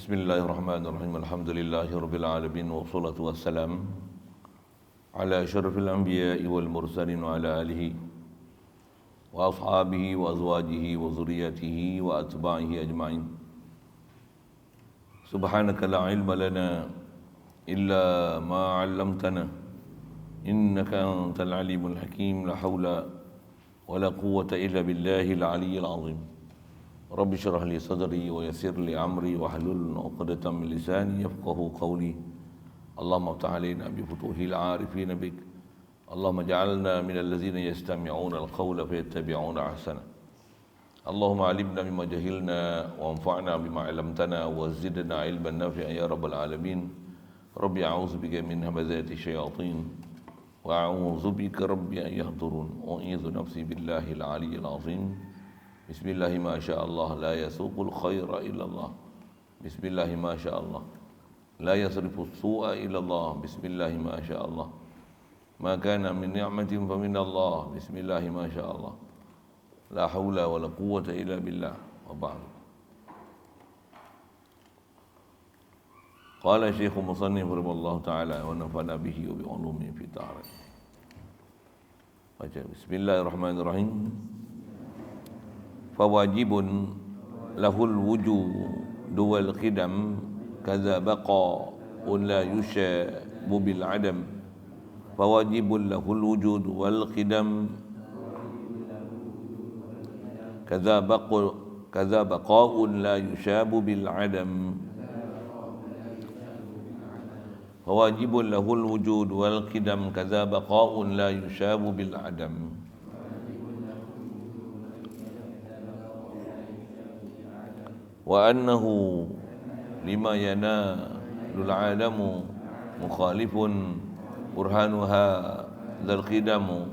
Bismillahirrahmanirrahim. Alhamdulillahirabbil alamin wassalatu wassalam ala asyrafil anbiya'i wal mursalin wa ala alihi wa ashabihi wa azwajihi wa zurriyyatihi wa atba'ihi ajma'in. Subhanaka la ilma lana illa ma 'allamtana innaka antal alimul hakim. La haula wa la quwwata illa billahil aliyyil azim. Rabbi syrah li sadri wa yassir li amri wa hlul 'uqdatam min lisani yafqahu qawli. Allahumma aftah alaina bi futuhil 'arifin bik. Allahumma ja'alna minal ladzina yastami'una al-qawla fayattabi'una ahsana. Allahumma 'allimna mimma jahilna wa anfa'na bima 'allamtana wa zidna 'ilman nafi'an ya rabbal alamin. Rabbi a'udzu bika min hamazati syayatin wa a'udzu bika rabbi an yahdurun. A'udzu nafsi billahil 'aliyyil 'azim. Bismillahi ma sya'allah la yasuqul khaira illallah. Bismillahi ma sya'allah la yasrifu su'a illallah. Bismillahi ma sya'allah ma kana min ni'matin fa minallah. Bismillahi ma sya'allah la haula wa la quwwata illa billah. Wa ba'd. Qala Syekh Musannif rahimahullah ta'ala wa nafa'na bihi wa bi ulumihi fi ta'ala. Baca bismillahirrahmanirrahim. Fawajibun lahul wujudu wal qidam kadza baqa'un la yushabu bil adam. Fawajibun lahul wujudu wal qidam kadza baqa'un la yushabu bil adam. Fawajibun lahul wujudu wal qidam kadza baqa'un la yushabu bil adam. Wa annahu lima yanalul adamu mukhalifun burhanuha dzal qidamu.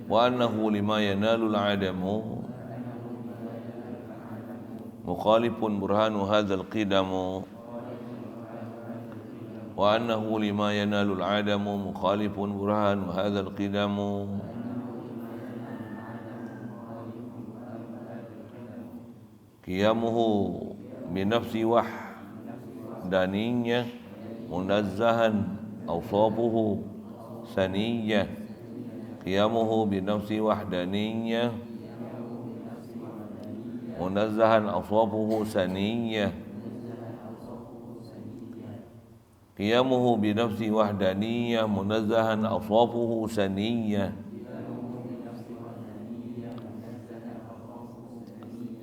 Wa annahu lima yanalul adamu mukhalifun burhanuha dzal qidamu. Wa annahu lima yanalul adamu mukhalifun burhanuha dzal qidamu. Qiyamuhu binafsi wahdaniyah munazzahan awsafuhu saniyah. Qiyamuhu binafsi wahdaniyah munazzahan awsafuhu saniyah. Qiyamuhu binafsi wahdaniyah munazzahan awsafuhu saniyah.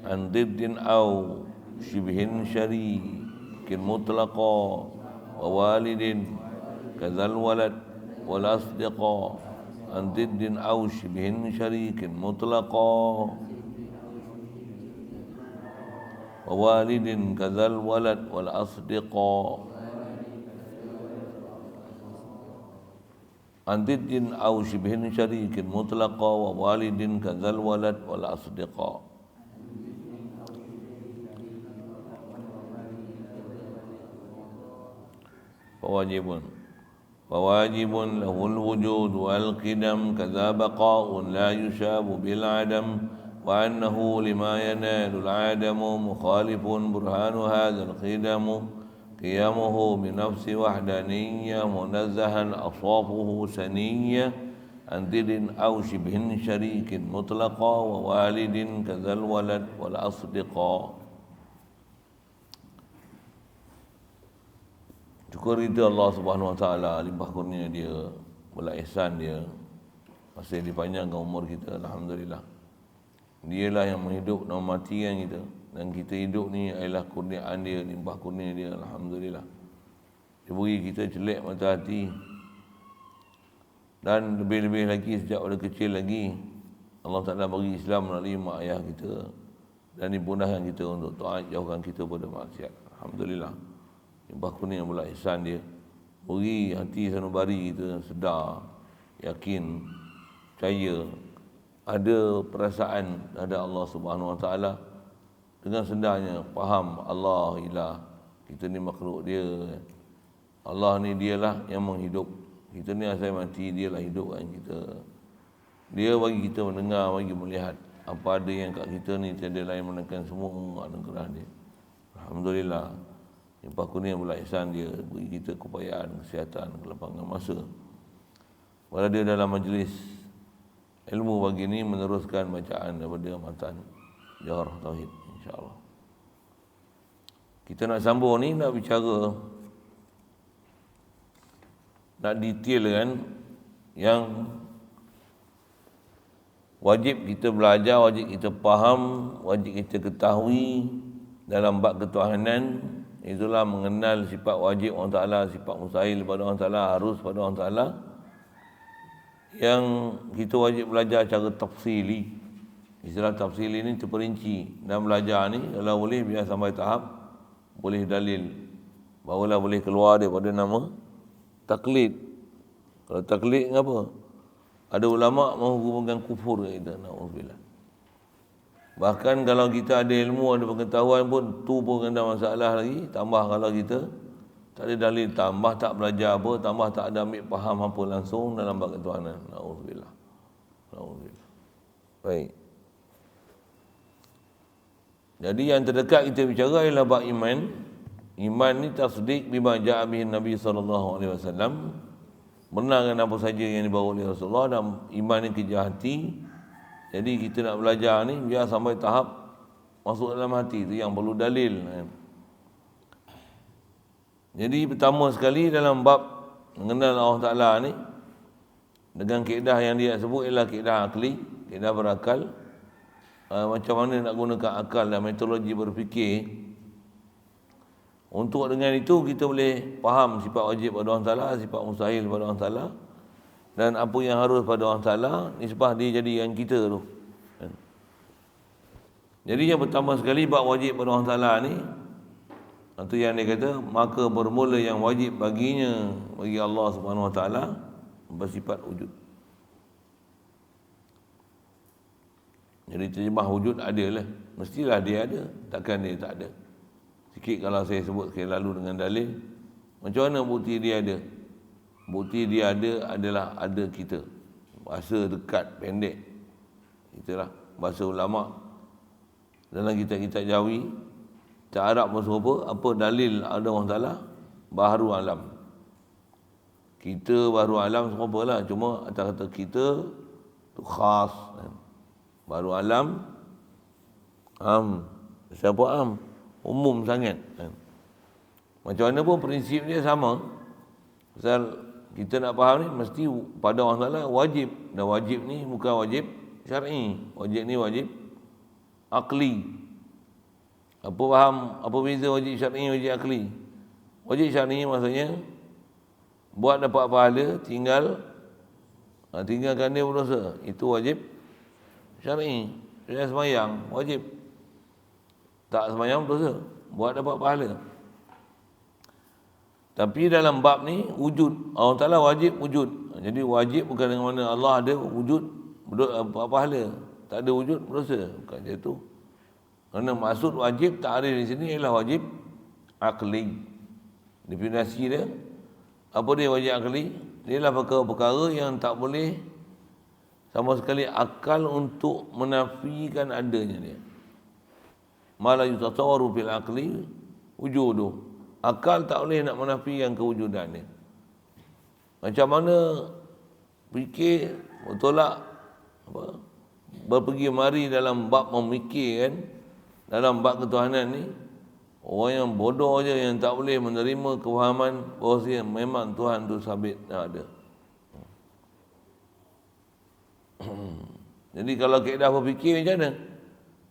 An diddin aw shibhin syarikin mutlaqa wa walidin kadzal walad wal asdiqa. An diddin aw shibhin syarikin mutlaqa wa walidin kadzal walad wal asdiqa. An diddin aw shibhin syarikin mutlaqa wa walidin kadzal walad wal asdiqa. Fawajibun lahul wujud wal qidam kadza baqa'un la yushabu bil adam. Wa annahu lima yanalul adamu mukhalifun burhanu hadzal qidamu. Qiyamuhu binafsi wahdaniyah munazzahan awsafuhu saniyah. An didin aw shibhin syarikin mutlaqa wa walidin kadzal walad wal asdiqa. Syukur kita Allah Subhanahu Wa Taala, limpah kurnia dia, wala ihsan dia, masih dipanjangkan umur kita. Alhamdulillah. Dialah yang menghidup dan mematikan kita, dan kita hidup ni adalah kurniaan dia, limpah kurnia dia. Alhamdulillah. Dia beri kita celik mata hati, dan lebih-lebih lagi sejak pada kecil lagi Allah Taala bagi Islam melalui mak ayah kita, dan dimudahkan kita untuk taat, jauhkan kita pada maksiat. Alhamdulillah. Limpah kurnia pula ihsan dia. Beri hati sanubari kita sedar, yakin, percaya, ada perasaan ada Allah Subhanahu Wa Taala. Dengan sedarnya faham Allah ilah, kita ni makhluk dia. Allah ni dialah yang menghidup. Kita ni asal mati, dialah hidupkan kita. Dia bagi kita mendengar, bagi melihat. Apa ada yang kat kita ni tiada lain menekan semua anugerah dia. Alhamdulillah. Limpah kurnia bulan ihsan dia beri kita keupayaan, kesihatan, kelapangan masa. Berada dalam majlis ilmu pagi ini meneruskan bacaan daripada matan Jawharah Tauhid, insya-Allah. Kita nak sambung ni, nak bicara, nak detail kan, yang wajib kita belajar, wajib kita faham, wajib kita ketahui dalam bab ketuhanan. Itulah mengenal sifat wajib Allah Ta'ala, sifat mustahil pada Allah Ta'ala, harus pada Allah Ta'ala, yang kita wajib belajar secara tafsili. Istilah tafsili ni terperinci, dan belajar ni kalau boleh biar sampai tahap boleh dalil, barulah boleh keluar daripada nama taklid. Kalau taklid apa? Ada ulama menghubungkan kufur kita, na'udzubillah. Bahkan kalau kita ada ilmu, ada pengetahuan pun, tu pun ada masalah lagi. Tambah kalau kita tak ada dalil, tambah tak belajar apa, tambah tak ada ambil faham apa langsung dalam bab ketuhanan. Na'udzubillah. Na'udzubillah. Baik. Jadi yang terdekat kita bicara ialah bab iman. Iman ni tasdik bima ja'a bihi Nabi SAW. Benarkan apa saja yang dibawa oleh Rasulullah, dan iman ni kerja hati. Jadi kita nak belajar ni biar sampai tahap masuk dalam hati, tu yang perlu dalil. Jadi pertama sekali dalam bab mengenal Allah Ta'ala ni, dengan kaedah yang dia sebut ialah kaedah akli, kaedah berakal. Macam mana nak gunakan akal dan metodologi berfikir. Untuk dengan itu kita boleh faham sifat wajib pada Allah Ta'ala, sifat mustahil pada Allah Ta'ala, dan apa yang harus pada Allah Ta'ala, nisbah dia jadi yang kita tu. Jadi yang pertama sekali bab wajib pada Allah Ta'ala ni, itu yang dia kata, maka bermula yang wajib baginya, bagi Allah Subhanahu Wa Ta'ala, bersifat wujud. Jadi terjemah wujud ada lah, mestilah dia ada, takkan dia tak ada. Sikit kalau saya sebut sekali lalu dengan dalil, macam mana bukti dia ada? Bukti dia ada adalah ada kita. Bahasa dekat, pendek, itulah bahasa ulama. Dalam kitab-kitab Jawi, kitab Arab pun serupa. Apa dalil ada Allah Ta'ala? Baharu alam. Kita baharu alam serupa lah, cuma atas kata kita tu khas. Baharu alam siapa am? Umum sangat. Macam mana pun prinsip dia sama. Pasal kita nak faham ni, mesti pada Allah Ta'ala wajib. Dan wajib ni bukan wajib syar'i. Wajib ni wajib akli. Apa faham? Apa beza wajib syar'i, wajib akli? Wajib syar'i maksudnya buat dapat pahala, tinggalkan dia berdosa. Itu wajib syar'i. Dia semayang, wajib. Tak semayang berdosa, buat dapat pahala. Tapi dalam bab ni wujud, Allah Ta'ala wajib wujud. Jadi wajib bukan dengan mana Allah ada wujud pahala, tak ada wujud berdosa, bukan macam tu. Kerana maksud wajib ta'rif di sini ialah wajib akli. Definisi dia, apa dia wajib akli? Dia ialah perkara-perkara yang tak boleh sama sekali akal untuk menafikan adanya dia. Mala yutatawwaru fil aqli wujuduh. Akal tak boleh nak menafikan kewujudan dia. Macam mana fikir bertolak berpergi mari dalam bab memikir kan, dalam bab ketuhanan ni, orang yang bodoh je yang tak boleh menerima kefahaman bahawa memang Tuhan tu sabit ada. Jadi kalau kaedah berfikir macam mana?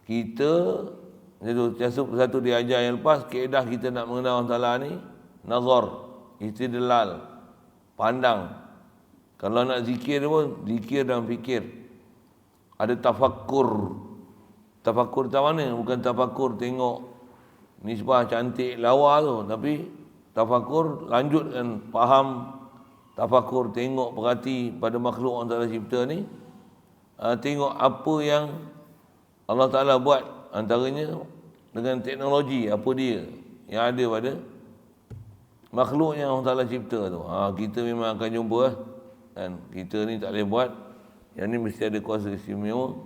Kita satu diajar yang lepas, kaedah kita nak mengenal Allah Ta'ala ni, nazar, istidlal, pandang. Kalau nak zikir pun, zikir dan fikir. Ada tafakkur. Tafakkur tak mana? Bukan tafakkur tengok nisbah cantik lawa tu, tapi tafakkur lanjutkan faham. Tafakkur tengok, perhati pada makhluk Allah Ta'ala cipta ni. Tengok apa yang Allah Ta'ala buat, antaranya dengan teknologi apa dia yang ada pada makhluk yang Allah Ta'ala cipta tu. Kita memang akan jumpa kan. Kita ni tak boleh buat, yang ni mesti ada kuasa istimewa,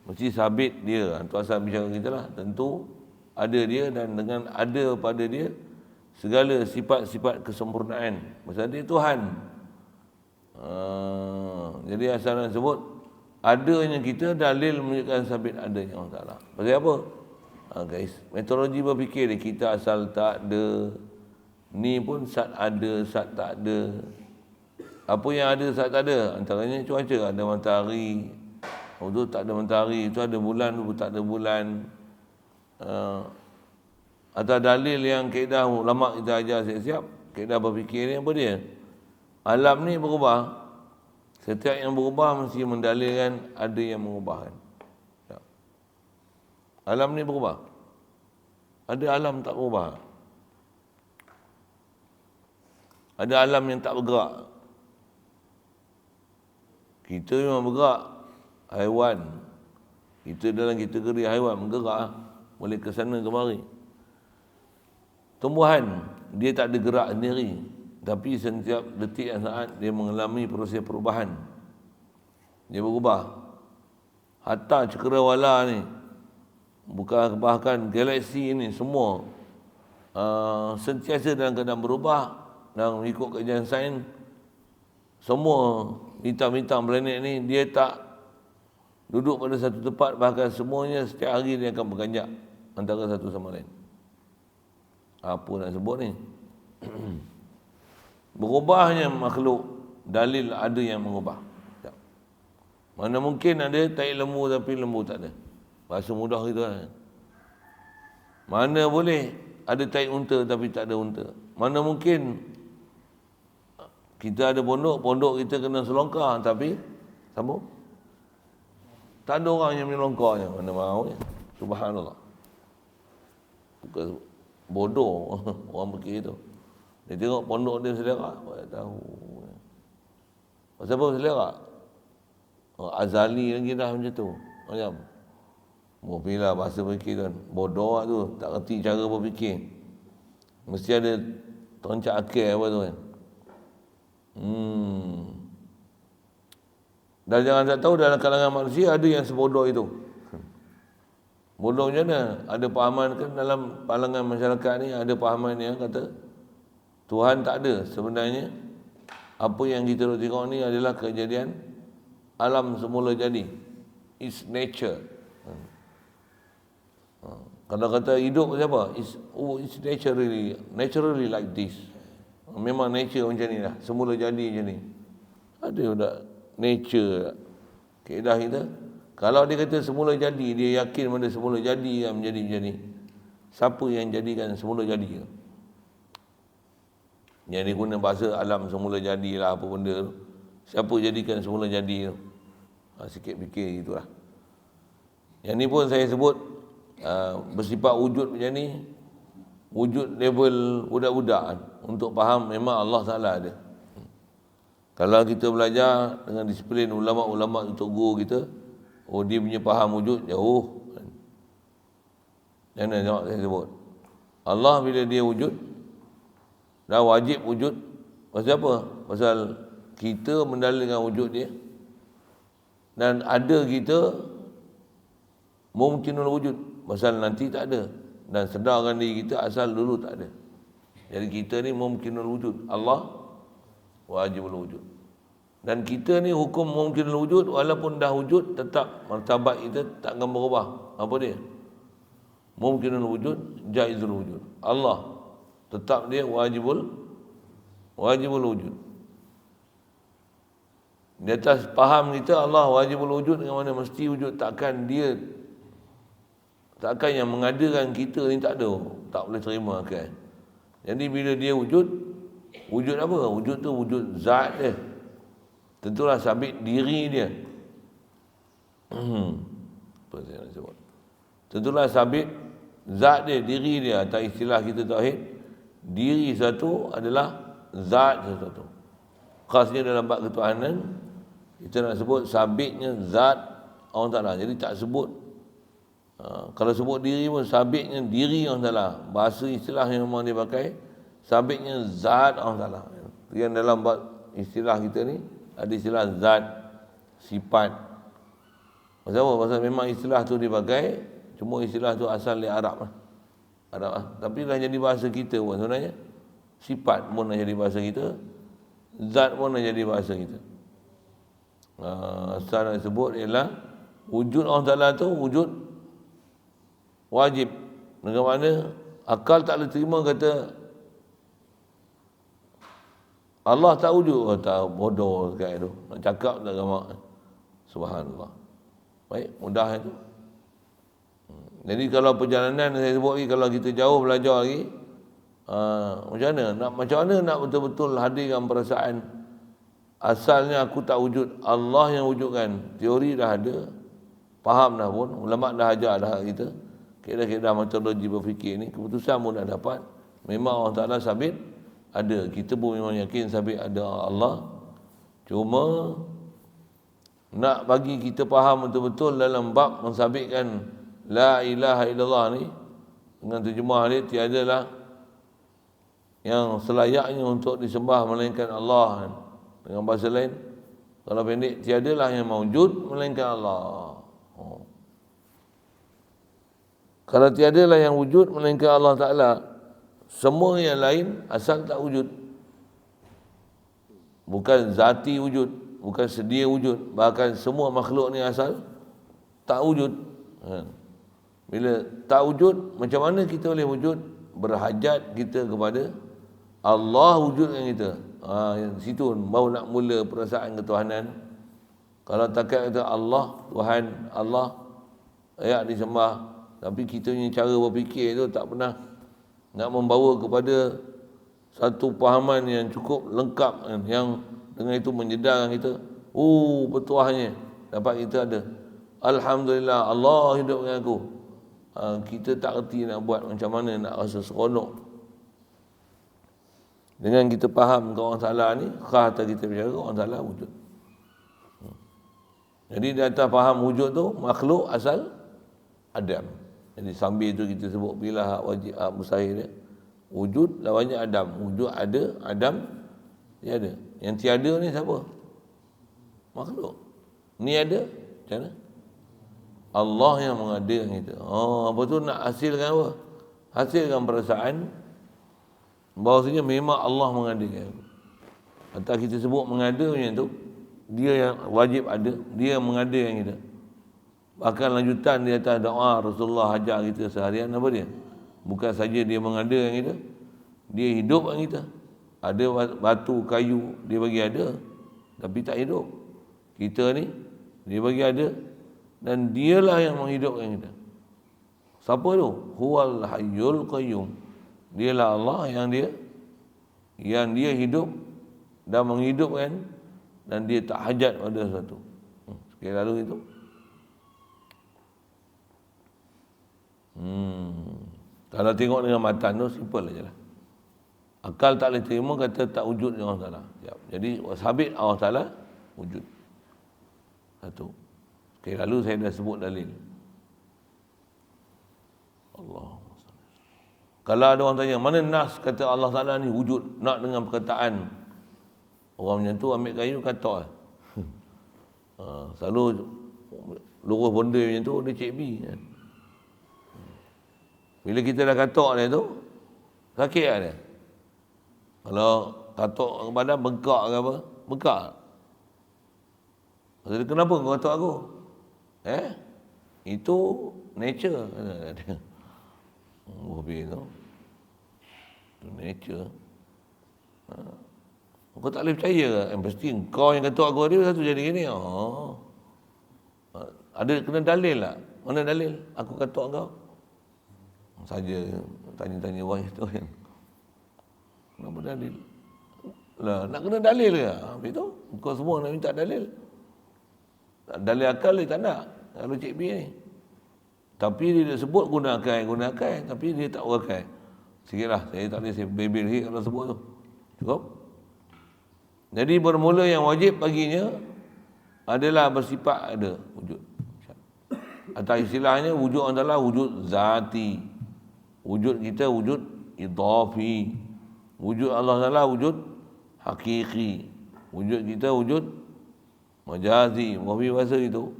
mesti sabit dia. Itu asal bicara kita lah. Tentu ada dia, dan dengan ada pada dia segala sifat-sifat kesempurnaan. Pasal dia Tuhan. Jadi asal sebut adanya kita dalil menunjukkan sabit adanya Allah Ta'ala. Pasal apa? Guys, metodologi berfikir dia, kita asal tak ada, ni pun sat ada, sat tak ada. Apa yang ada, sat tak ada? Antaranya cuaca, ada matahari, itu tak ada matahari, itu ada bulan, itu tak ada bulan. Atau dalil yang kaedah ulama kita ajar siap-siap, kaedah berfikir ni apa dia? Alam ni berubah. Setiap yang berubah mesti mendalilkan ada yang mengubahkan. Ya. Alam ni berubah. Ada alam tak berubah. Ada alam yang tak bergerak. Kita memang bergerak. Haiwan. Kita dalam kategori haiwan bergerak. Boleh ke sana kemari. Tumbuhan, dia tak ada gerak sendiri. Tapi setiap detik dan saat dia mengalami proses perubahan. Dia berubah. Hatta cakrawala ni, bukan bahkan galaksi ni semua sentiasa dalam keadaan berubah. Dan mengikut kajian sains, semua bintang-bintang planet ni dia tak duduk pada satu tempat, bahkan semuanya setiap hari dia akan berganjak antara satu sama lain. Apa nak sebut ni? Berubahnya makhluk, dalil ada yang mengubah. Mana mungkin ada tai lembu tapi lembu tak ada. Bahasa mudah gitu kan. Mana boleh ada tai unta tapi tak ada unta. Mana mungkin kita ada pondok kita kena selongkar tapi sambung. Tak ada orang yang menyelongkarnya. Mana mahu ya. Subhanallah. Bukan bodoh orang fikir tu. Dia tengok pondok dia selerak, tak tahu. Pasal apa selerak? Azali lagi dah macam tu. Macam bila bahasa fikir kan. Bodoh tu, tak kerti cara berfikir. Mesti ada toncak akil apa tu kan. Dan jangan tak tahu dalam kalangan manusia ada yang sebodoh itu. Bodoh macam mana? Ada pahaman kan dalam kalangan masyarakat ni, ada pahaman yang kata Tuhan tak ada. Sebenarnya apa yang kita tengok ni adalah kejadian alam semula jadi. It's nature. Kalau kata hidup siapa? It's naturally like this. Memang nature macam ni lah. Semula jadi macam ni. Ada tak nature kaedah kita? Kalau dia kata semula jadi, dia yakin pada semula jadi yang menjadi macam ni. Siapa yang jadikan semula jadi? Yang dia guna bahasa alam semula jadilah apa benda tu. Siapa jadikan semula jadi tu? Sikit fikir itulah. Yang ni pun saya sebut bersifat wujud macam ni, wujud level budak-budak kan. Untuk faham memang Allah Ta'ala ada. Kalau kita belajar dengan disiplin ulama-ulama untuk guru kita, dia punya faham wujud jauh. Jangan tengok saya sebut. Allah bila dia wujud, dah wajib wujud. Pasal apa? Pasal kita mendalilkan wujud dia. Dan ada kita mungkinul wujud. Pasal nanti tak ada. Dan sedarkan diri kita asal dulu tak ada. Jadi kita ni mungkinul wujud. Allah wajibul wujud. Dan kita ni hukum mungkinul wujud, walaupun dah wujud, tetap martabat kita takkan berubah. Apa dia? Mungkinul wujud, jaizul wujud. Allah tetap dia wajibul wujud. Di atas faham kita Allah wajibul wujud dengan mana mesti wujud, takkan yang mengadakan kita ni tak ada, tak boleh terima kan. Jadi bila dia wujud apa? Wujud tu wujud zat dia. Tentulah sabit diri dia. Apa saya nak sebut? Tentulah sabit zat dia, diri dia. Atau istilah kita tauhid, diri satu adalah zat satu. Khasnya dalam bab ketuhanan, kita nak sebut sabitnya zat Allah Ta'ala. Jadi tak sebut, kalau sebut diri pun sabitnya diri Allah Ta'ala. Bahasa istilah yang memang dia pakai, sabitnya zat Allah Ta'ala. Yang dalam bab istilah kita ni, ada istilah zat, sifat. Pasal apa? Pasal memang istilah tu dipakai, cuma istilah tu asal dari Arab lah. Tapi dah jadi bahasa kita pun sebenarnya. Sifat pun nak jadi bahasa kita, zat pun nak jadi bahasa kita. Asal nak sebut ialah wujud Allah Ta'ala tu wujud wajib. Dengan mana akal tak boleh terima kata Allah tak wujud. Oh, tak, bodoh dekat itu. Nak cakap tak gamak. Subhanallah. Baik, mudah itu. Jadi kalau perjalanan saya sebut lagi, kalau kita jauh belajar lagi, macam mana nak betul-betul hadirkan perasaan asalnya aku tak wujud, Allah yang wujudkan. Teori dah ada, faham dah pun, ulama dah ajar dah kita. Kaedah-kaedah metodologi berfikir ni, keputusan pun dah dapat. Memang Allah Ta'ala sabit ada. Kita pun memang yakin sabit ada Allah. Cuma nak bagi kita faham betul-betul dalam bab mensabitkan La ilaha illallah ni, dengan terjemah dia, tiadalah yang selayaknya untuk disembah melainkan Allah. Dengan bahasa lain, kalau pendek, tiadalah yang maujud melainkan Allah. Kalau tiadalah yang wujud melainkan Allah Ta'ala, semua yang lain asal tak wujud. Bukan zati wujud, bukan sedia wujud, bahkan semua makhluk ni asal tak wujud. Bila tak wujud, macam mana kita boleh wujud? Berhajat kita kepada Allah wujudkan kita. Situ baru nak mula perasaan ketuhanan. Kalau takat kata Allah, Tuhan, Allah, ayak disembah, tapi kita punya cara berfikir tu tak pernah nak membawa kepada satu pahaman yang cukup lengkap, yang dengan itu menyedarkan kita, bertuahnya dapat kita ada. Alhamdulillah, Allah hidup dengan aku. Kita tak erti nak buat macam mana nak rasa seronok. Dengan kita faham ke Allah Ta'ala ni, kata kita bercakap Allah Ta'ala wujud. Jadi di atas faham wujud tu, makhluk asal Adam. Jadi sambil tu kita sebut bila hak wajib, hak mustahil dia. Wujud lawannya Adam. Wujud ada, Adam tiada. Yang tiada ni siapa? Makhluk. Ni ada, macam mana? Allah yang mengadakan kita. Apa tu nak hasilkan apa? Hasilkan perasaan bahawasanya memang Allah mengadakan. Atau kita sebut mengada macam tu, dia yang wajib ada, dia yang mengadakan kita. Bahkan lanjutan di atas doa Rasulullah ajar kita seharian, apa dia? Bukan saja dia mengadakan kita, dia hidupkan kita. Ada batu, kayu, dia bagi ada, tapi tak hidup. Kita ni, dia bagi ada, dan dialah yang menghidupkan kita. Siapa tu? Huwal hayyul qayyum. Dialah Allah yang dia hidup dan menghidupkan, dan dia tak hajat pada sesuatu. Sekali lalu itu. Kalau tengok dengan mata tu, simple aja lah. Akal tak boleh terima kata tak wujud Allah Ta'ala. Jadi sabit Allah Ta'ala wujud. Satu. Sekali lalu saya dah sebut dalil. Allah. Kalau ada orang tanya, mana nas kata Allah Ta'ala ni wujud? Nak dengan perkataan. Orang macam tu ambil kayu, katok lah. Selalu lurus benda macam tu, dia cik B. Bila kita dah katok dia tu, sakit lah dia. Kalau katok ke badan, bengkak ke apa? Bengkak. Kata dia, kenapa kau katok aku? Itu nature. Habis tu. Itu nature. Kau tak boleh percaya ke? Pasti kau yang katok aku dia satu jadi gini. Ada kena dalil lah. Mana dalil? Aku katok kau. Saja tanya-tanya orang itu kan. Kenapa dalil? Lah, nak kena dalil ke? Habis tu, kau semua nak minta dalil. Dalil akal dia tak nak. Kalau Cik B ni. Tapi dia sebut gunakan, tapi dia tak uraikan. Sikitlah, saya tak boleh saya bebel sikit kalau sebut tu. Cukup? Jadi bermula yang wajib baginya adalah bersifat ada wujud. Atau istilahnya wujud adalah wujud zati. Wujud kita wujud idhafi. Wujud Allah Ta'ala wujud hakiki. Wujud kita wujud majazi. Wafi bahasa itu.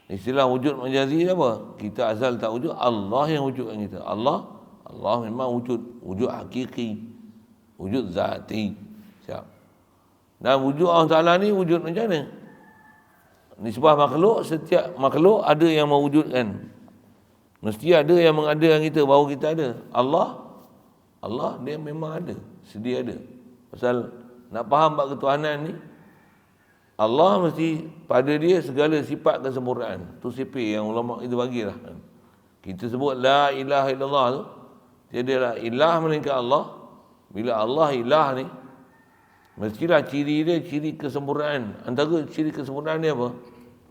Istilah wujud majazi apa? Kita asal tak wujud, Allah yang wujudkan kita. Allah Allah memang wujud hakiki, wujud zati. Siap. Dan wujud Allah Ta'ala ni wujud macam mana? Nisbah makhluk, setiap makhluk ada yang mewujudkan. Mesti ada yang mengadakan kita, baru kita ada. Allah dia memang ada, sedia ada. Pasal nak faham bab ketuhanan ni, Allah mesti pada dia segala sifat kesempurnaan. Tu sifat yang ulama itu bagilah. Kita sebut la ilaha illallah tu, tiada ilah melainkan Allah. Bila Allah ilah ni, mestilah ciri dia ciri kesempurnaan. Antara ciri kesempurnaan dia apa?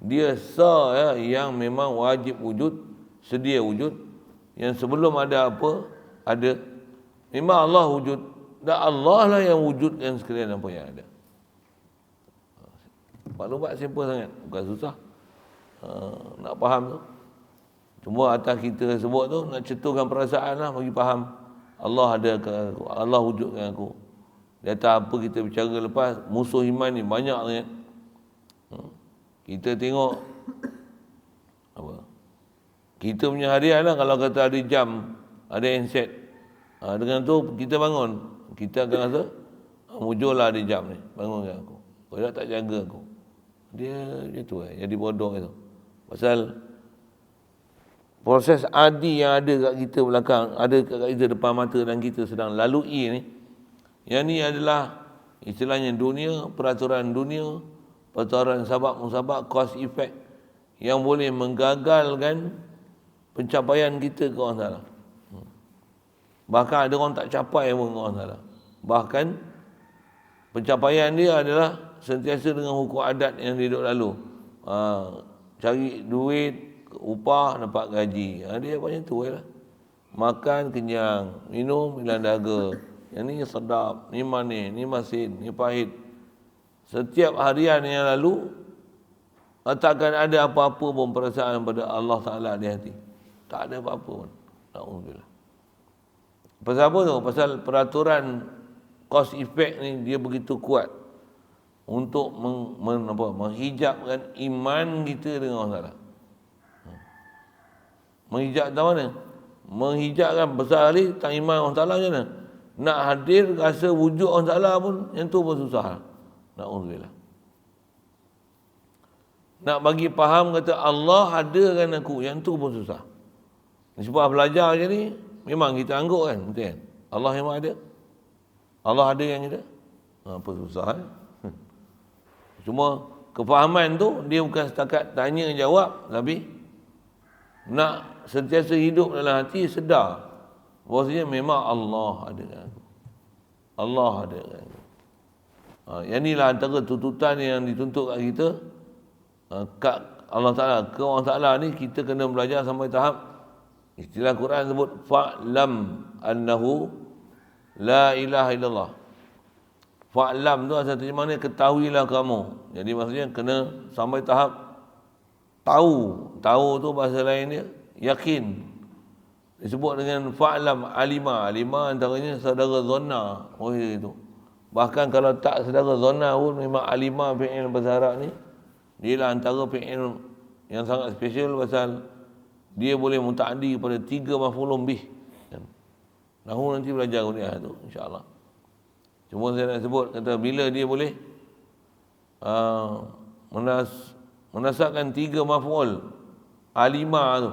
Dia yang memang wajib wujud, sedia wujud. Yang sebelum ada apa, ada. Memang Allah wujud. Dan Allah lah yang wujudkan sekalian apa yang ada. Maklumat simple sangat, bukan susah. Nak faham tu. Cuma atas kita sebut tu, nak ceturkan perasaan lah, bagi faham. Allah ada ke aku, Allah wujudkan aku. Di atas apa kita bicara lepas, musuh iman ni banyak sangat. Kita tengok apa? Kita punya harian lah, kalau kata ada jam, ada handset. Dengan tu kita bangun, kita akan rasa mujurlah ada jam ni, bangunkan aku. Kau tak jaga aku. Dia tu jadi bodoh itu. Pasal proses adi yang ada kat kita belakang, ada kat kita depan mata dan kita sedang lalui ni, yang ni adalah istilahnya dunia, peraturan dunia, peraturan sabab musabab, cause effect yang boleh menggagalkan pencapaian kita ke orang Ta'ala. Bahkan ada orang tak capai pun ke orang Ta'ala. Bahkan pencapaian dia adalah sentiasa dengan hukum adat yang dia duduk lalu. Cari duit, upah, dapat gaji. Dia macam tu lah. Makan, kenyang. Minum, hilang dahaga. Yang ni sedap, ni manis, ni masin, ni pahit. Setiap harian yang lalu, takkan ada apa-apa pun perasaan pada Allah Ta'ala di hati. Tak ada apa-apa pun. Alhamdulillah. Pasal apa tu? Pasal peraturan cause effect ni dia begitu kuat untuk menghijabkan iman kita dengan Allah Ta'ala. Menghijab tahu mana? Menghijabkan besar kali tak iman Allah Ta'ala macam mana? Nak hadir rasa wujud Allah Ta'ala pun yang tu pun susah. Na'udzubillah. Nak bagi faham kata Allah adakan aku, yang tu pun susah. Sebab belajar macam ni, memang kita angguk kan, betul kan? Allah memang ada. Allah ada yang kita. Apa susah Cuma kefahaman tu dia bukan setakat tanya jawab, tapi nak sentiasa hidup dalam hati sedar bahawasanya memang Allah ada dengan aku. Allah ada dengan aku. Yang inilah antara tuntutan yang dituntut kat kita, kat Allah Ta'ala. Ke Allah Ta'ala ni kita kena belajar sampai tahap, istilah Quran sebut fa'lam annahu la ilaha illallah. Fa'lam tu asal terjemahannya ketahuilah kamu. Jadi maksudnya kena sampai tahap tahu. Tahu tu bahasa lain dia yakin. Disebut dengan fa'lam alima. Alima antaranya saudara zonna. Oh itu. Bahkan kalau tak saudara zonna pun memang alima fi'il bahasa Arab ni. Dia lah antara fi'il yang sangat special pasal dia boleh muta'addi kepada 3 maf'ulun bih. Nahu nanti belajar kuliah tu insya-Allah. Cuma saya nak sebut kata bila dia boleh menasabkan 3 maf'ul alima tu.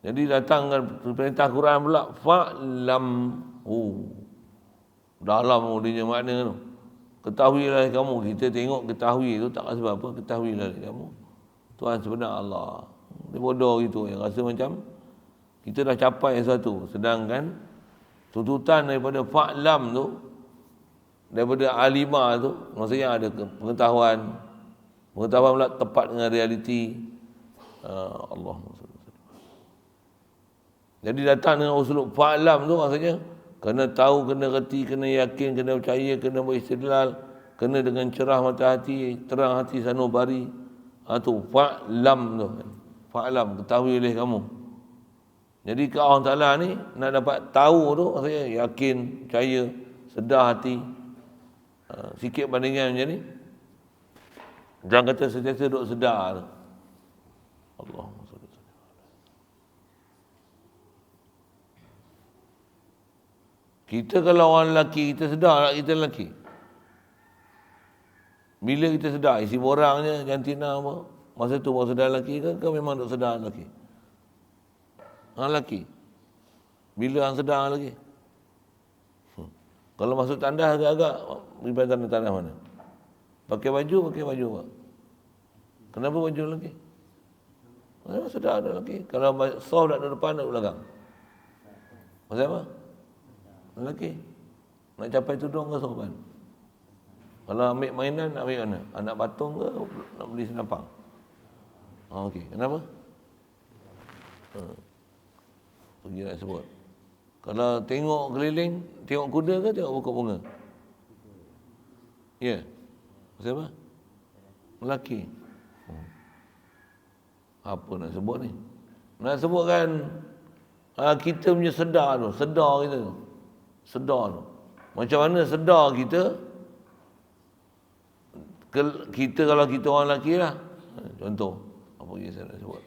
Jadi datangkan perintah Quran pula fa'lam. Dalam dia makna tu. Ketahuilah kamu, kita tengok ketahui tu tak sebab apa, ketahuilah kamu. Tuhan sebenar Allah. Dia bodoh gitu yang rasa macam kita dah capai sesuatu, sedangkan tuntutan daripada fa'lam tu, daripada alima tu, maksudnya ada pengetahuan pula tepat dengan realiti. Allahumma salli. Jadi datang dengan usulub fa'lam tu maksudnya kena tahu, kena reti, kena yakin, kena percaya, kena beristidlal, kena dengan cerah mata hati, terang hati sanubari. Tu fa'lam tu. Fa'lam, ketahui oleh kamu. Jadi ke Allah Ta'ala ni nak dapat tahu tu maksudnya yakin, percaya, sedar hati. Sikit bandingan macam ni. Jangan kata sentiasa duduk sedar. Allahumma salli. Kita kalau orang lelaki, kita sedar tak kita lelaki? Bila kita sedar, isi borangnya, jantina apa, masa tu baru sedar lelaki ke memang tak sedar lelaki? Lelaki. Bila hang sedar lagi? Kalau masuk tandas agak-agak, pergi tandas mana? Pakai baju apa? Kenapa baju lelaki? Memang sedar ada lelaki. Kalau soft nak depan, nak belakang. Pasal apa? Lelaki. Nak capai tudung ke sopan? Kalau ambil mainan, nak ambil mana? Anak patung ke nak beli senapang? Okey. Kenapa? Pergi nak sebut. Kalau tengok keliling, tengok kuda ke tengok pokok bunga? Ya. Pasal apa? Lelaki. Apa nak sebut ni? Nak sebutkan kita punya sedar tu. Sedar kita tu. Sedar tu. Macam mana sedar kita? Kita kalau kita orang lelaki lah. Contoh. Apa yang saya nak sebut?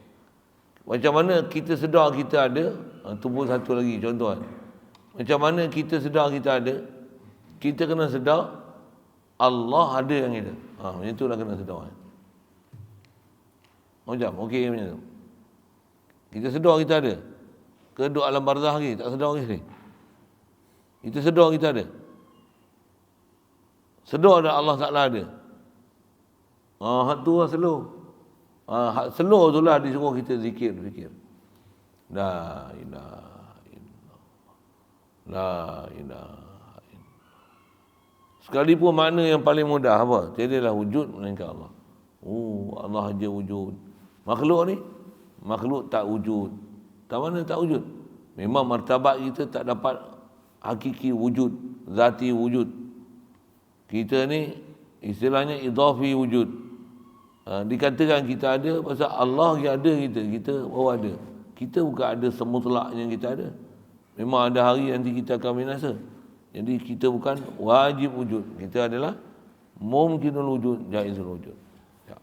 Macam mana kita sedar kita ada? Tubuh satu lagi contoh kan. Macam mana kita sedar kita ada? Kita kena sedar Allah ada yang kita. Macam tu lah kena sedar. Macam okey macam tu. Kita sedar kita ada. Ke duduk alam barzah lagi, tak sedar lagi. Kita sedar kita ada. Sedar dah Allah Ta'ala ada. Hak tu lah slow. Hak slow tu lah disuruh kita zikir. La ilaha illallah. La ilaha illallah. Sekalipun makna yang paling mudah apa? Tiadalah wujud melainkan Allah. Allah aja wujud. Makhluk ni, makhluk tak wujud. Tak mana tak wujud? Memang martabat kita tak dapat hakiki wujud, zati wujud. Kita ni istilahnya idhafi wujud. Dikatakan kita ada pasal Allah yang ada kita baru ada. Kita bukan ada semutlak yang kita ada. Memang ada hari nanti kita akan binasa. Jadi kita bukan wajib wujud. Kita adalah mungkinul wujud, jaizul wujud. Ya.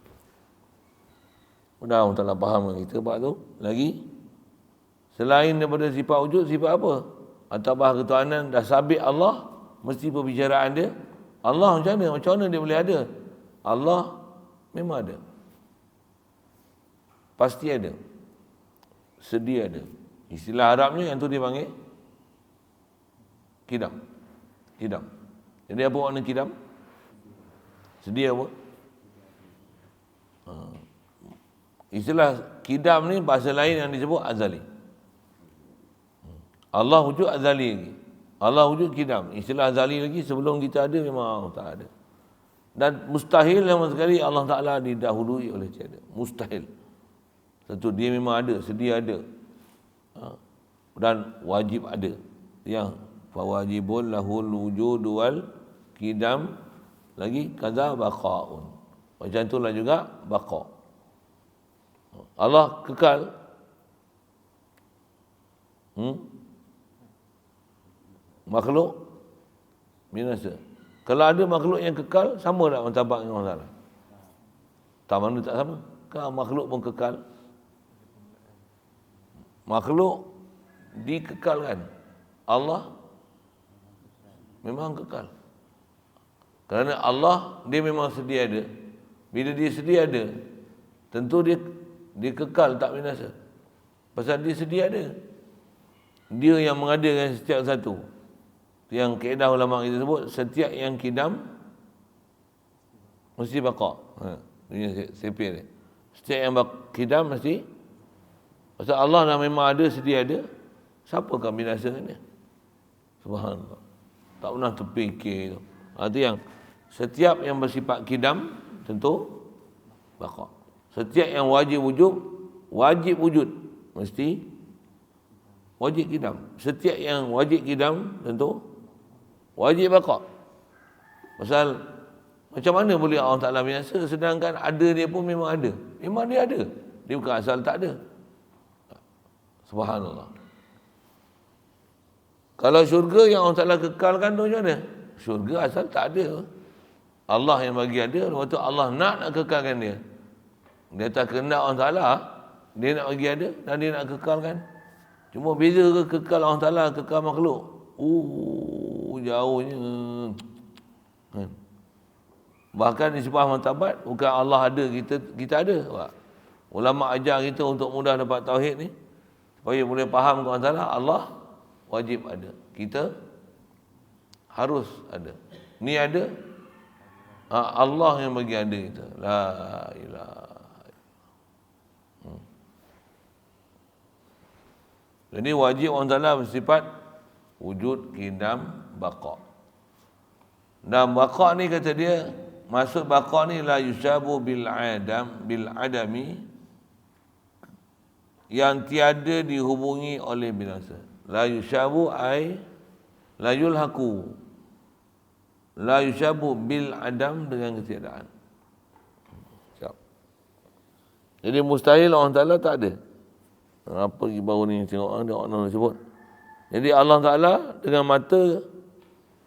Mudah Allah faham kita bab tu. Lagi selain daripada sifat wujud, sifat apa? Atabah ketuhanan dah sabit Allah, mesti perbicaraan dia. Allah macam mana dia boleh ada? Allah memang ada. Pasti ada. Sedia ada. Istilah Arabnya yang tu dia panggil kidam. Jadi apa makna kidam? Sedia apa? Istilah kidam ni bahasa lain yang disebut azali. Allah wujud azali lagi. Allah wujud kidam. Istilah azali lagi sebelum kita ada memang Allah tak ada. Dan mustahil sama sekali Allah Ta'ala didahului oleh tiada. Mustahil. Satu, dia memang ada, sedia ada. Dan wajib ada. Yang fawajibun lahul wujud wal kidam. Lagi kaza baqa'un. Macam itulah juga baqa'. Allah kekal. Makhluk binasa. Kalau ada makhluk yang kekal, sama tak martabat dengan Allah Ta'ala? Tak mana tak sama. Kan makhluk pun kekal. Makhluk dikekalkan. Allah memang kekal. Kerana Allah, dia memang sedia ada. Bila dia sedia ada, tentu dia kekal, tak binasa. Pasal dia sedia ada. Dia yang mengadakan setiap satu. Yang kaedah ulama kita sebut, setiap yang kidam mesti baqa'. Ini sepir dia. Setiap yang kidam mesti. Pasal Allah dah memang ada, sedia ada. Siapa akan binasa dengan dia? Subhanallah. Tak pernah terfikir. Itu yang setiap yang bersifat kidam tentu baqa'. Setiap yang wajib wujud mesti wajib kidam. Setiap yang wajib kidam tentu wajib baqa'. Pasal macam mana boleh Allah Ta'ala binasa sedangkan ada dia pun memang ada. Memang dia ada. Dia bukan asal tak ada. Subhanallah. Kalau syurga yang Allah Ta'ala kekalkan tu macam mana? Syurga asal tak ada. Allah yang bagi ada, lepas tu Allah nak kekalkan dia. Dia tak kehendak Allah Ta'ala, dia nak bagi ada dan dia nak kekalkan. Cuma beza ke kekal Allah Ta'ala, kekal makhluk. jauhnya. Kan? Bahkan nisbah martabat bukan Allah ada, kita ada. Ulama ajar kita untuk mudah dapat tauhid ni supaya boleh faham ke Allah Taala, Allah wajib ada. Kita harus ada. Ni ada, Allah yang bagi ada kita. La ilaha. Jadi wajib Allah Taala bersifat wujud, qidam, baqa. Dan baqa ni kata dia, maksud baqa ni la yusabu bil adami, yang tiada dihubungi oleh binasa. La yusabu ay la yulhaqu. La yusabu bil adam, dengan ketiadaan. Siap. Jadi mustahil Allah Taala tak ada. Apa lagi baru ni tengok orang sebut. Jadi Allah Taala dengan mata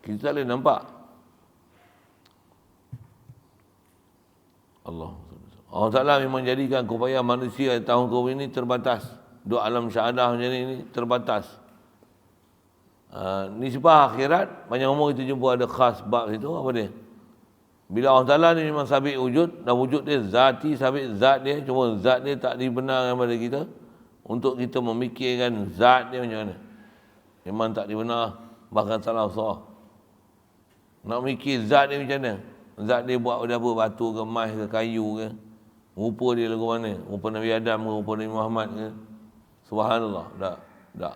kita tak boleh nampak. Allah Ta'ala memang jadikan supaya manusia tahun ke ini terbatas. Dua alam syahadah macam ni terbatas. Nisbah akhirat, banyak umur kita jumpa ada khas bab situ. Apa dia? Bila Allah Ta'ala ni memang sabit wujud, dan wujud dia zati, sabit zat dia. Cuma zat dia tak dibenarkan pada kita untuk kita memikirkan zat dia macam mana. Memang tak dibenar, bahkan salah besar. Nak mikir zat dia macam mana? Zat dia buat apa? Batu ke, emas ke, kayu ke? Rupa dia lagu mana? Rupa Nabi Adam ke, rupa Nabi Muhammad ke? Subhanallah. Tak.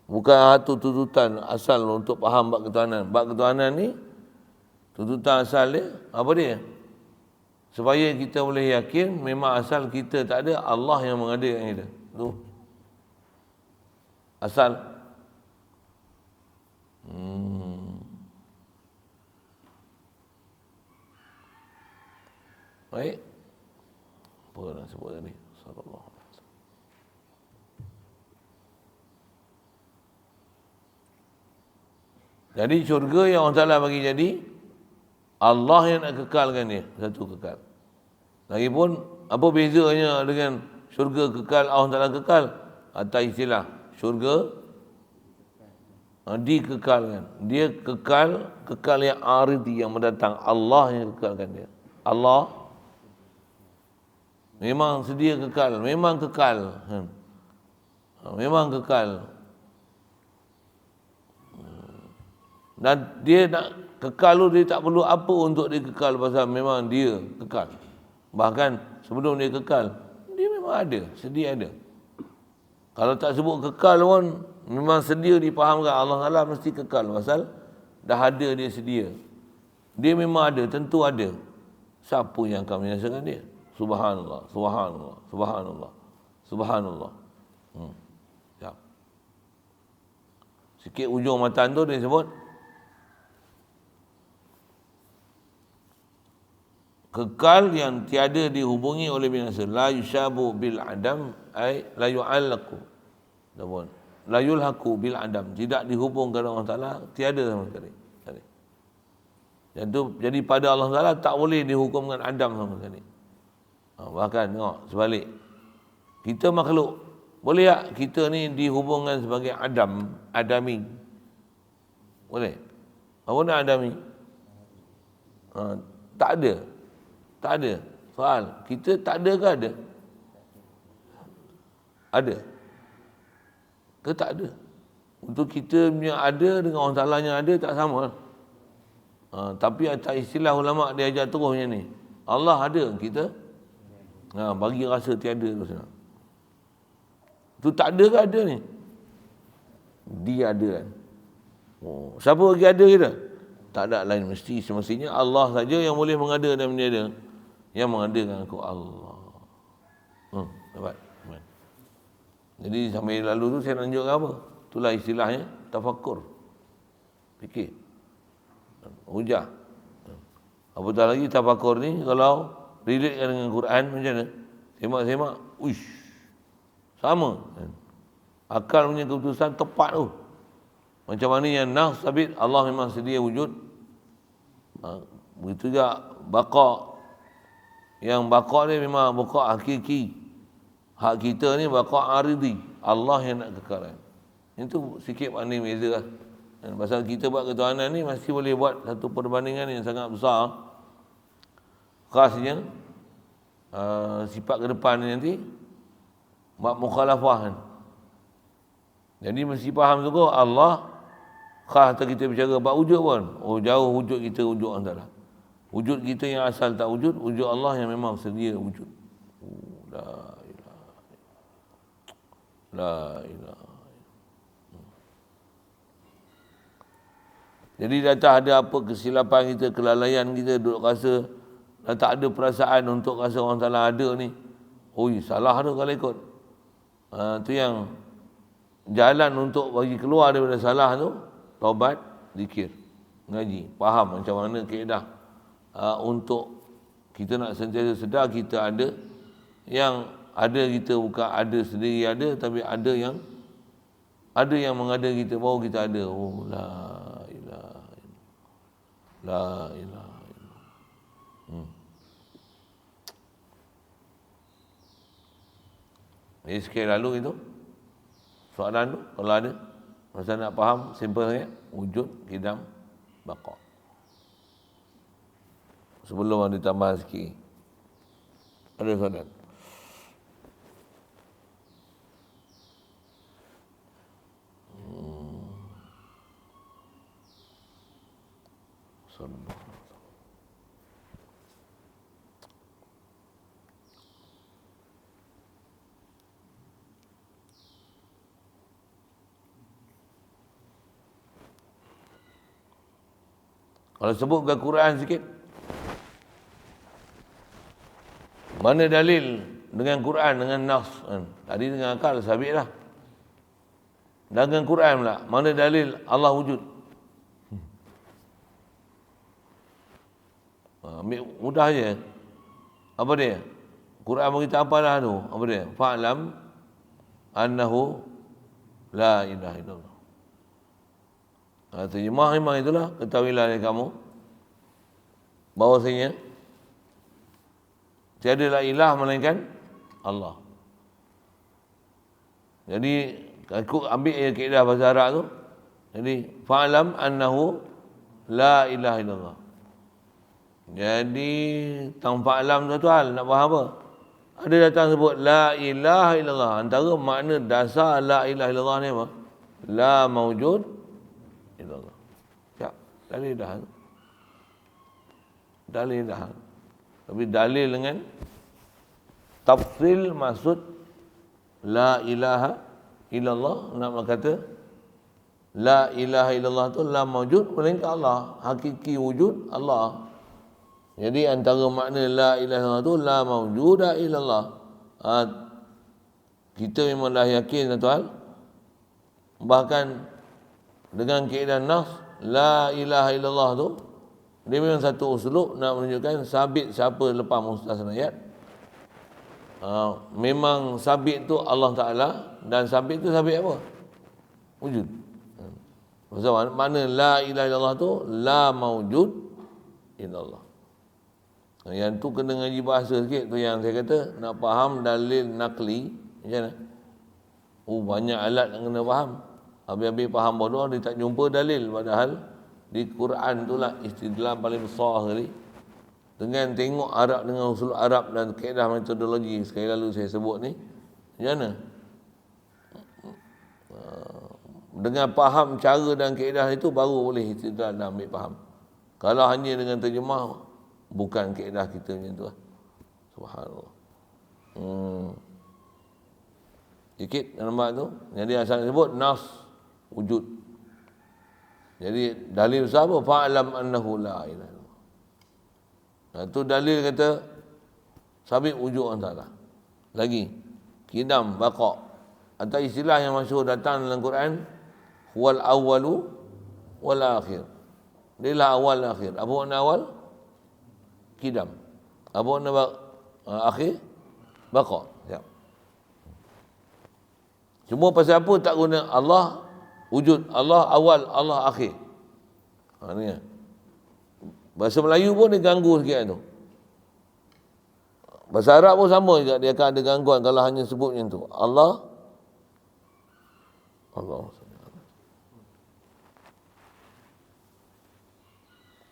Bukan satu tuntutan asal untuk faham bab ketuhanan. Bab ketuhanan ni, tuntutan asal dia, apa dia? Supaya kita boleh yakin memang asal kita tak ada, Allah yang mengadakan kita. Tu. Asal. Baik. Apa nak sebut tadi? Sallallahu alaihi wasallam. Jadi syurga yang Allah Ta'ala bagi jadi, Allah yang nak kekalkan dia. Satu kekal. Lagipun, apa bezanya dengan syurga kekal, Allah Ta'ala kekal? Atas istilah, syurga dikekalkan. Dia kekal yang aridi, yang mendatang. Allah yang kekalkan dia. Allah memang sedia kekal, memang kekal. Memang kekal. Dan dia nak kekal tu, dia tak perlu apa untuk dia kekal, pasal memang dia kekal. Bahkan sebelum dia kekal, dia memang ada, sedia ada. Kalau tak sebut kekal pun, memang sedia dipahamkan Allah Ta'ala mesti kekal, pasal dah ada dia sedia. Dia memang ada, tentu ada. Siapa yang akan menyaksikan dia? Subhanallah, subhanallah, subhanallah, subhanallah. Sekejap. Sikit ujung matan tu dia sebut, kekal yang tiada dihubungi oleh binasa. La yushabu bil adam, ay la yu'allaqu. La yulhaqu bil adam. Tidak dihubungkan Allah Ta'ala, tiada sama sekali. Jadi pada Allah Ta'ala tak boleh dihukumkan adam sama sekali. Bahkan tengok sebalik, kita makhluk, boleh tak kita ni dihubungkan sebagai adami? Boleh? Apa nak adami? Tak ada. Soal, kita tak ada ke ada? Ada ke tak ada? Untuk kita punya ada dengan orang Ta'ala yang ada tak sama. Tapi atas istilah ulama' dia ajar terus macam ni. Allah ada, kita bagi rasa tiada tu senang. Tu tak ada ke ada ni? Dia ada kan. Siapa lagi ada kita? Tak ada lain, mesti semestinya Allah saja yang boleh mengada dan meniada. Yang mengadakan aku Allah. Dapat. Jadi sampai lalu tu saya tunjuk apa? Itulah istilahnya tafakkur. Fikir. Hujah. Apatah lagi tafakkur ni kalau relatekan dengan Quran macam mana? Semak-semak, uish, sama. Akal punya keputusan tepat tu. Macam mana yang nafs sabit, Allah memang sedia wujud. Begitu juga baqa. Yang baqa ni memang baqa hakiki. Hak kita ni baqa aridi. Allah yang nak kekalkan. Itu sikit makna beza lah. Dan pasal kita buat ketuhanan ni mesti boleh buat satu perbandingan yang sangat besar. Khasnya sifat ke depan ni nanti buat mukhalafah kan. Jadi mesti faham juga Allah khas atau kita bicara bab wujud pun. Oh jauh wujud kita wujud Allah Ta'ala. Wujud kita yang asal tak wujud, wujud Allah yang memang sedia wujud. La ilaha. La ilaha. Jadi dah tak ada apa kesilapan kita, kelalaian kita, duduk rasa dah tak ada perasaan untuk rasa orang Ta'ala ada ni. Oi, salah tu kalau ikut. Tu yang jalan untuk bagi keluar daripada salah tu, taubat, zikir, ngaji, faham macam mana kaedah untuk kita nak sentiasa sedar kita ada, yang ada kita bukan ada sendiri ada, tapi ada yang mengada kita, baru kita ada. Oh la ilaha illallah. La ilaha illallah. Jadi sekali lalu itu soalan tu kalau ada, masa nak faham simple sangat, wujud, qidam, baqa. Sebelum ada tambahan sikit. Ada soalan? Kalau sebut ke Quran sikit, mana dalil dengan Quran, dengan nas kan? Tadi dengan akal sabit lah. Dan dengan Quran pula, mana dalil Allah wujud? Ambil mudah je. Apa dia? Quran beritahu apa dah tu? Apa dia? Fa'lam annahu la ilaha illallah. Terjemah memang itulah, ketahuilah oleh kamu bahawasanya tiada la ilah melainkan Allah. Jadi aku ambil kaedah bahasa Arab tu. Jadi fa'lam annahu la ilaha illallah. Jadi tang fa'lam tu tuan nak faham apa? Ada datang sebut la ilaha illallah. Antara makna dasar la ilaha illallah ni apa? La maujud illallah. Ya, dalil dah. Dalil dah. Tapi dalil dengan tafsil maksud la ilaha illallah, nak kata la ilaha illallah tu la maujud melainkan Allah, hakiki wujud Allah. Jadi antara makna la ilaha illallah tu la maujuda illallah. Kita memang dah yakin tuan. Bahkan dengan kaedah nas la ilaha illallah tu dia memang satu uslub nak menunjukkan sabit siapa lepas mustasna ayat. Memang sabit tu Allah Ta'ala, dan sabit tu sabit apa? Wujud. Maksud mana la ilaha illallah tu la maujud illallah. Yang tu kena ngaji bahasa sikit tu, yang saya kata nak faham dalil nakli macam mana. Banyak alat yang kena faham. Habis-habis faham bodoh dia tak jumpa dalil, padahal di Quran tu lah istidlal paling besar sekali. Dengan tengok Arab, dengan usul Arab dan kaedah metodologi sekali lalu saya sebut ni, macam mana? Dengan faham cara dan kaedah itu baru boleh istidlal dan ambil faham. Kalau hanya dengan terjemah, bukan kaedah kita macam tu lah. Subhanallah. Sikit nampak tu. Jadi asal sebut nas wujud. Jadi dalil besar apa? Fa'lam annahu la ilaha illallah. Itu dalil kata sabit wujud Allah Ta'ala. Lagi qidam, baqa. Atau istilah yang masyhur datang dalam Quran, huwal awwalu wal akhir. Dia lah awal dan akhir. Apa makna awal? Qidam. Apa makna akhir? Baqa. Ya. Cuma pasal apa tak guna Allah wujud, Allah awal, Allah akhir. Ni. Bahasa Melayu pun dia ganggu sikit tu. Bahasa Arab pun sama juga, dia akan ada gangguan kalau hanya sebut macam tu. Allah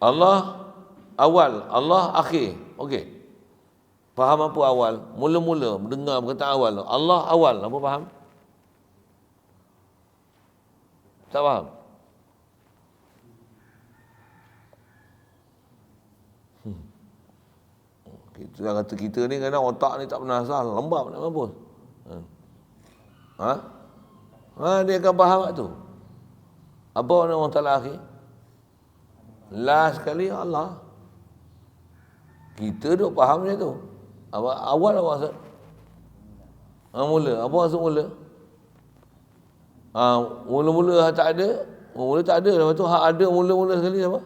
Allah awal, Allah akhir. Okey. Faham apa awal? Mula-mula mendengar perkataan awal. Allah awal, apa faham? Tak faham? Kita kata kita ni kadang otak ni tak pernah asal, lembab nak mampus. Dia akan faham tu. Apa nama Allah Ta'ala akhir? Last sekali Allah. Kita duk faham macam tu. Awal apa maksud? Mula. Apa maksud mula? Mula-mula tak ada. Mula tak ada. Lepas tu ada mula-mula sekali apa?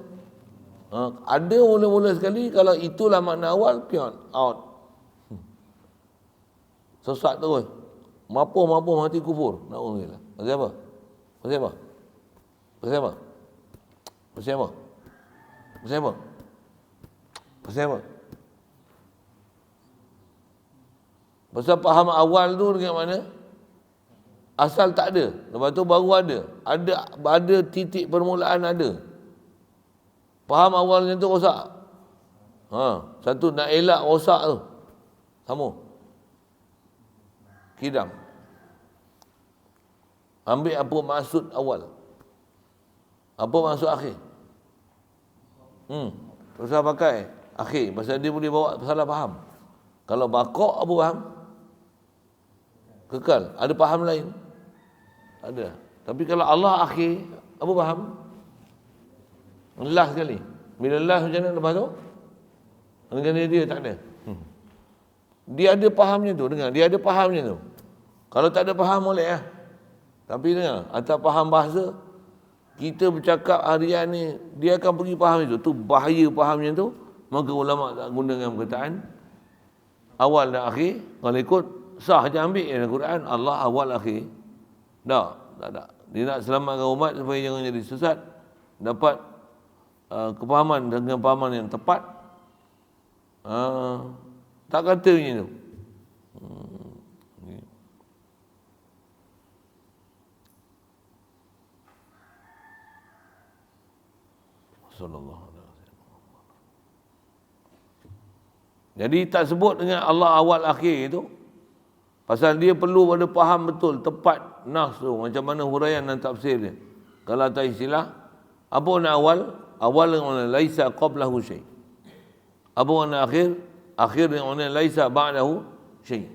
Ada mula-mula sekali. Kalau itulah makna awal, pion, out. Sesat terus. Mapuh mati kufur. Na'udzubillah. Pasal apa? Pasal apa? Pasal apa? Pasal apa? Pasal apa? Pasal apa? Pasal faham awal tu dengan mana? Asal tak ada. Lepas tu baru ada. Ada titik permulaan ada. Faham awalnya tu rosak. Satu nak elak rosak tu. Sama. Kidam. Ambil apa maksud awal. Apa maksud akhir? Pasal pakai akhir. Pasal dia boleh bawa salah faham. Kalau bakok apa faham? Kekal. Ada faham lain? Ada. Tapi kalau Allah akhir, apa faham? Last sekali. Bila last macam mana lepas tu? Dengan dia tak ada. Dia ada fahamnya tu. Dengar. Dia ada fahamnya tu. Kalau tak ada faham boleh lah. Tapi dengar. Atas faham bahasa, kita bercakap harian ni, dia akan pergi faham itu. Tu bahaya fahamnya tu. Maka ulama tak gunakan perkataan awal dan akhir. Kalau ikut sah je ambil dalam Quran Allah awal akhir. Tak. Dia nak selamatkan umat supaya jangan jadi sesat, dapat kepahaman dengan pahaman yang tepat. Tak kata macam tu. Sallallahu alaihi wasallam. Jadi tak sebut dengan Allah awal akhir itu. Pasal dia perlu pada faham betul, tepat nas tu. Macam mana huraian dan tafsir dia. Kalau tak istilah, apa makna awal? Awal dengan makna laisa qablahu syai'. Apa makna akhir? Akhir dengan makna laisa ba'dahu syai'.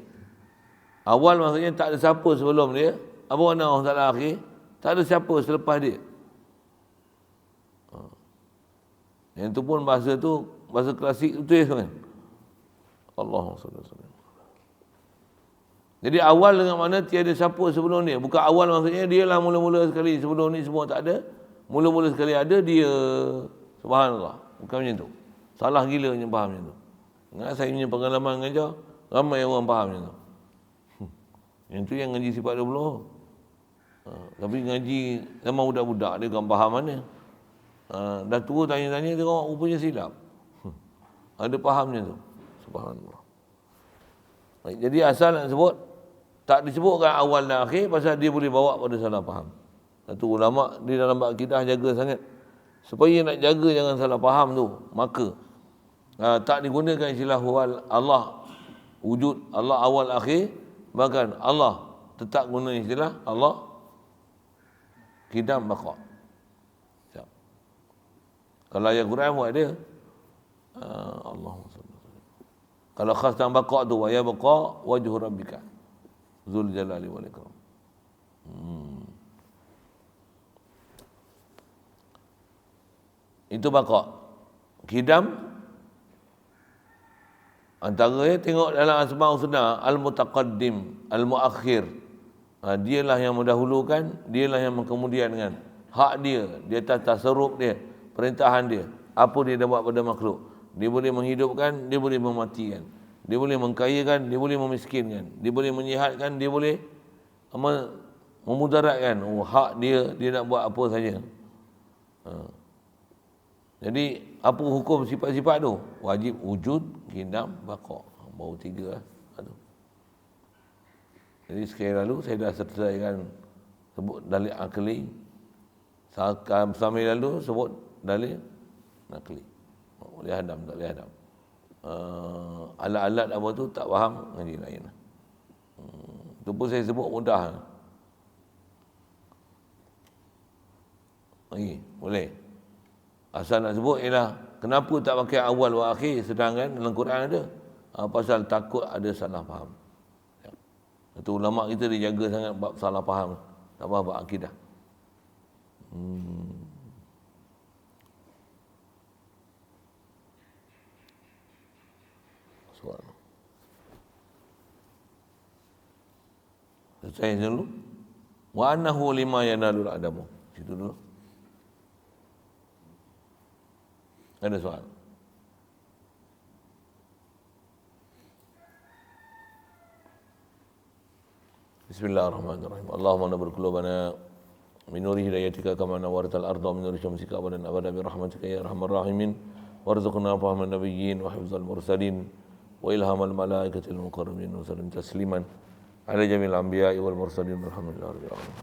Awal maksudnya tak ada siapa sebelum dia. Apa makna Allah Ta'ala akhir? Tak ada siapa selepas dia. Yang tu pun bahasa tu, bahasa klasik tu kan. Allahumma salli alaihi wasallam. Jadi awal dengan mana tiada siapa sebelum dia. Bukan awal maksudnya dia lah mula-mula sekali. Sebelum ni semua tak ada. Mula-mula sekali ada dia. Subhanallah. Bukan macam tu. Salah gila yang faham macam tu. Ingat saya punya pengalaman mengajar, ramai orang faham macam tu. Yang tu yang ngaji sifat 20. Tapi ngaji zaman budak-budak dia kan faham mana. Dah tua tanya-tanya dia orang rupanya silap. Ada fahamnya tu. Subhanallah. Baik, jadi asal nak sebut, tak disebutkan awal dan akhir pasal dia boleh bawa pada salah faham. Satu ulama di dalam bab akidah jaga sangat. Supaya nak jaga jangan salah faham tu, maka tak digunakan istilah awal Allah wujud, Allah awal akhir, bahkan Allah tetap guna istilah Allah qidam baqa. Kalau ayat Quran buat dia Allahumma salli. Kalau khas dan baqa tu wa ya baqa wajhu rabbika dzul jalali wal ikram. Itu baqa. Qidam antara tengok dalam asma' husna al-mutaqaddim, al-muakhir. Dialah yang mendahulukan, dialah yang kemudiankan. Hak dia, dia atas tasarruf dia, perintahan dia. Apa dia dah buat pada makhluk. Dia boleh menghidupkan, dia boleh mematikan. Dia boleh mengkayakan, dia boleh memiskinkan. Dia boleh menyihatkan, dia boleh memudaratkan. Hak dia, dia nak buat apa saja. Jadi apa hukum sifat-sifat tu? Wajib wujud, qidam, baqa. Baru tiga lah. Jadi sekali lalu saya dah selesaikan sebut dalil akli. Sambil lalu sebut dalil nak klik. Boleh hadam, tak boleh hadam. Alat-alat apa tu tak faham, ngaji lain. Itu pun saya sebut mudah. Boleh. Asal nak sebut ialah kenapa tak pakai awal wa akhir sedangkan dalam Quran ada. Pasal takut ada salah faham. Itu ulama kita dijaga sangat bab salah faham. Tak apa bab akidah. Soalan. Selesai dulu. Wa annahu lima yanalul adamu. Situ dulu. Ada soal? Bismillahirrahmanirrahim. Allahumma nabur qulubana min nuri hidayatika kama nawartal arda min nuri syamsika abadan abada bi rahmatika ya arhamar rahimin. Warzuqna fahman nabiyyin wa hifzal mursalin wa ilhamal malaikatil muqarrabin wa sallim tasliman ala jamil anbiya'i wal mursalin walhamdulillahi rabbil alamin.